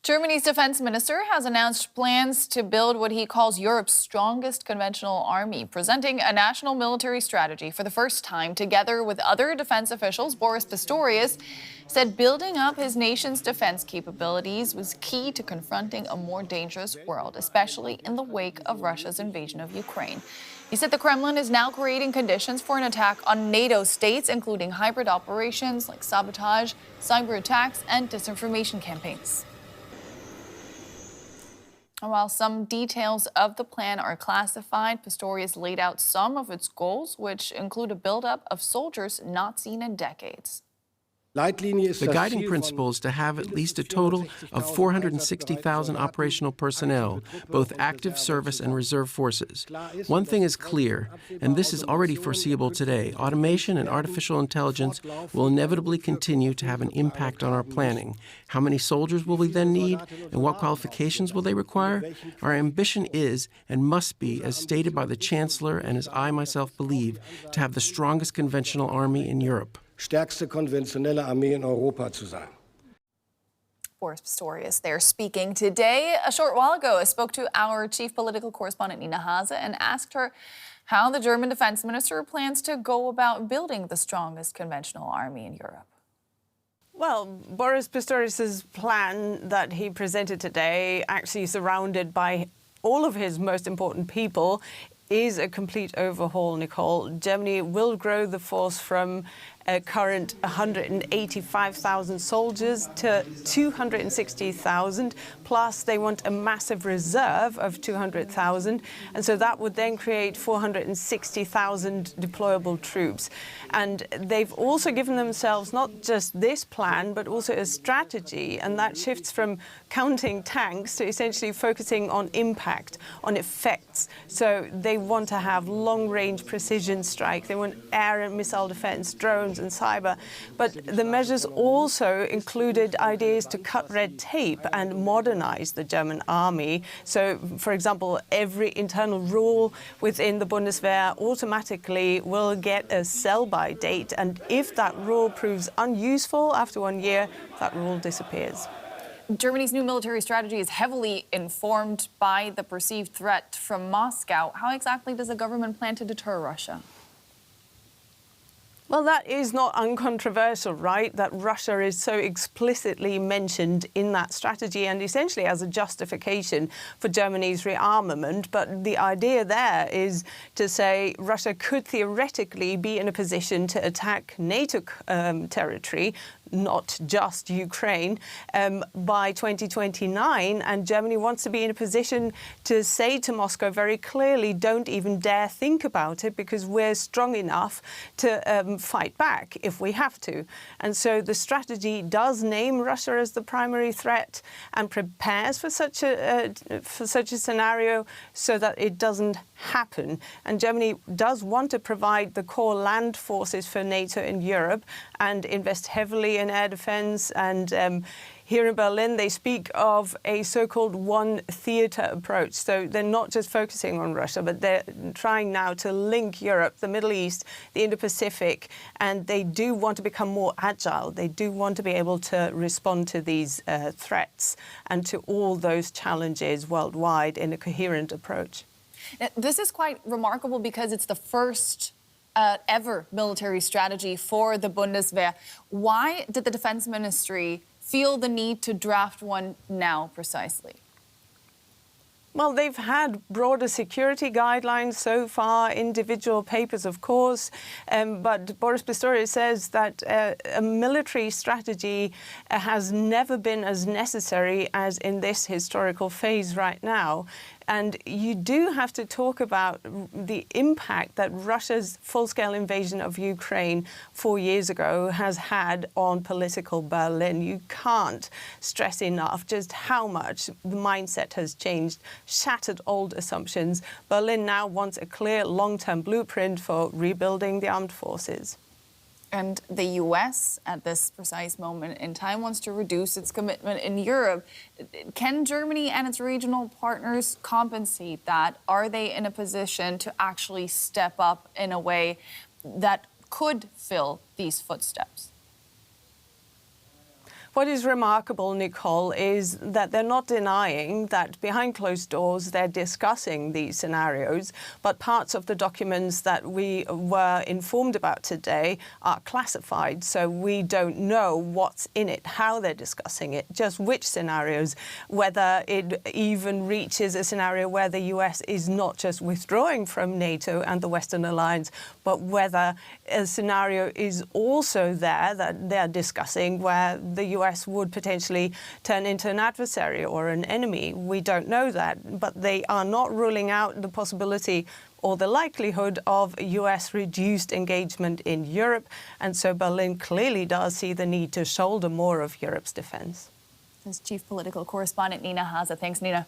Germany's defense minister has announced plans to build what he calls Europe's strongest conventional army, presenting a national military strategy for the first time. Together with other defense officials, Boris Pistorius said building up his nation's defense capabilities was key to confronting a more dangerous world, especially in the wake of Russia's invasion of Ukraine. He said the Kremlin is now creating conditions for an attack on NATO states, including hybrid operations like sabotage, cyber attacks, and disinformation campaigns. While some details of the plan are classified, Pistorius laid out some of its goals, which include a buildup of soldiers not seen in decades. The guiding principle is to have at least a total of 460,000 operational personnel, both active service and reserve forces. One thing is clear, and this is already foreseeable today: automation and artificial intelligence will inevitably continue to have an impact on our planning. How many soldiers will we then need, and what qualifications will they require? Our ambition is and must be, as stated by the Chancellor and as I myself believe, to have the strongest conventional army in Europe. Stärkste konventionelle Armee in Europa zu sein. Boris Pistorius there speaking today. A short while ago, I spoke to our chief political correspondent, Haase, and asked her how the German defense minister plans to go about building the strongest conventional army in Europe. Well, Boris Pistorius' plan that he presented today, actually surrounded by all of his most important people, is a complete overhaul, Nicole. Germany will grow the force from a current 185,000 soldiers to 260,000, plus they want a massive reserve of 200,000, and so that would then create 460,000 deployable troops. And they've also given themselves not just this plan, but also a strategy, and that shifts from counting tanks to essentially focusing on impact, on effects. So they want to have long-range precision strike, they want air and missile defense, drones and cyber. But the measures also included ideas to cut red tape and modernize the German army. So, for example, every internal rule within the Bundeswehr automatically will get a sell-by date, and if that rule proves unuseful after 1 year, that rule disappears. Germany's new military strategy is heavily informed by the perceived threat from Moscow. How exactly does the government plan to deter Russia? Well, that is not uncontroversial, right? That Russia is so explicitly mentioned in that strategy and essentially as a justification for Germany's rearmament. But the idea there is to say Russia could theoretically be in a position to attack NATO territory, not just Ukraine, by 2029. And Germany wants to be in a position to say to Moscow very clearly, don't even dare think about it, because we're strong enough to fight back if we have to. And so the strategy does name Russia as the primary threat and prepares for such a scenario so that it doesn't happen. And Germany does want to provide the core land forces for NATO in Europe and invest heavily in air defense. And here in Berlin, they speak of a so-called one theater approach. So they're not just focusing on Russia, but they're trying now to link Europe, the Middle East, the Indo-Pacific, and they do want to become more agile. They do want to be able to respond to these threats and to all those challenges worldwide in a coherent approach. Now, this is quite remarkable because it's the first ever military strategy for the Bundeswehr. Why did the Defense Ministry feel the need to draft one now precisely? Well, they've had broader security guidelines so far, individual papers, of course, but Boris Pistorius says that a military strategy has never been as necessary as in this historical phase right now. And you do have to talk about the impact that Russia's full-scale invasion of Ukraine 4 years ago has had on political Berlin. You can't stress enough just how much the mindset has changed, shattered old assumptions. Berlin now wants a clear long-term blueprint for rebuilding the armed forces. And the U.S., at this precise moment in time, wants to reduce its commitment in Europe. Can Germany and its regional partners compensate that? Are they in a position to actually step up in a way that could fill these footsteps? What is remarkable, Nicole, is that they're not denying that behind closed doors they're discussing these scenarios, but parts of the documents that we were informed about today are classified, so we don't know what's in it, how they're discussing it, just which scenarios, whether it even reaches a scenario where the US is not just withdrawing from NATO and the Western alliance, but whether a scenario is also there that they're discussing where the US would potentially turn into an adversary or an enemy. We don't know that, but they are not ruling out the possibility or the likelihood of US reduced engagement in Europe. And so Berlin clearly does see the need to shoulder more of Europe's defense. This is Chief Political Correspondent Nina Haase. Thanks, Nina.